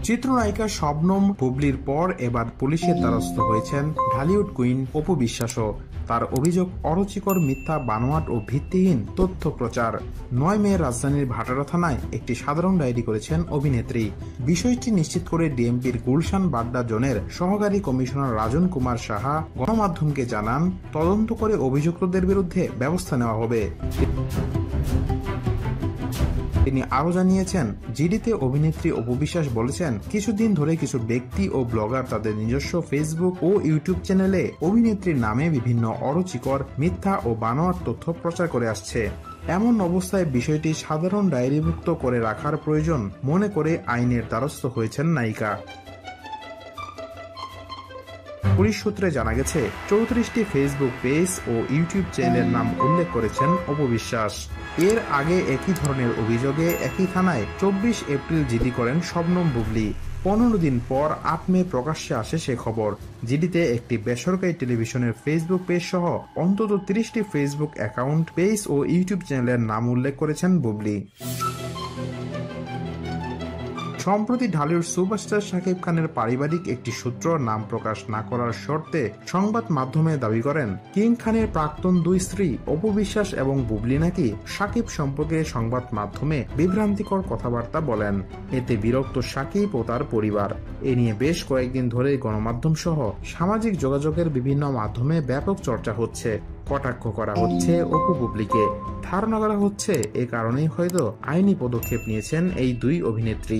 চিত্রনায়িকা শবনম বুবলির পর এবার পুলিশের দ্বারস্থ হয়েছেন ঢালিউড কুইন অপু বিশ্বাসও। তার অভিযোগ, অরুচিকর, মিথ্যা, বানোয়াট ও ভিত্তিহীন তথ্য প্রচার। ৯ মে রাজধানীর ভাটারা থানায় একটি সাধারণ ডায়েরি করেছেন অভিনেত্রী। বিষয়টি নিশ্চিত করে ডিএমপির গুলশান বাড্ডা জোনের সহকারী কমিশনার রাজন কুমার সাহা গণমাধ্যমকে জানান, তদন্ত করে অভিযুক্তদের বিরুদ্ধে ব্যবস্থা নেওয়া হবে। তিনি আরো জানিয়েছেন, জিডিতে অভিনেত্রী অপু বিশ্বাস বলেছেন, কিছুদিন ধরে কিছু ব্যক্তি ও ব্লগার তাদের নিজস্ব ফেসবুক ও ইউটিউব চ্যানেলে অভিনেত্রীর নামে বিভিন্ন অরুচিকর, মিথ্যা ও বানোয়াট তথ্য প্রচার করে আসছে। এমন অবস্থায় বিষয়টি সাধারণ ডায়েরিভুক্ত করে রাখার প্রয়োজন মনে করে আইনের দ্বারস্থ হয়েছেন নায়িকা। পুলিশ সূত্রে জানা গেছে, 34টি ফেসবুক পেজ ও ইউটিউব চ্যানেলের নাম উল্লেখ করেছেন অপু বিশ্বাস। এর আগে একই ধরনের অভিযোগে একই থানায় 24 এপ্রিল জিডি করেন শবনম বুবলি। 15 দিন পর 8 মে প্রকাশ্যে আসে সে খবর। জিডিতে একটি বেসরকারি টেলিভিশনের ফেসবুক পেজ সহ অন্তত 30টি ফেসবুক অ্যাকাউন্ট, পেজ ও ইউটিউব চ্যানেলের নাম উল্লেখ করেছেন বুবলি। সম্প্রতি ঢালিউড সুপারস্টার শাকিব খানের পারিবারিক একটি সূত্র নাম প্রকাশ না করার শর্তে সংবাদ মাধ্যমে দাবি করেন, কিং খানের প্রাক্তন 2 স্ত্রী অপু বিশ্বাস এবং বুবলি নাকি শাকিব সম্পর্কে সংবাদ মাধ্যমে বিভ্রান্তিকর কথাবার্তা বলেন। এতে বিরক্ত শাকিব ও তার পরিবার। এ নিয়ে বেশ কয়েকদিন ধরে গণমাধ্যম সহ সামাজিক যোগাযোগের বিভিন্ন মাধ্যমে ব্যাপক চর্চা হচ্ছে। কটাক্ষ করা হচ্ছে অপু বুবলিকে। ধারণা করা হচ্ছে, এ কারণেই হয়তো আইনি পদক্ষেপ নিয়েছেন এই দুই অভিনেত্রী।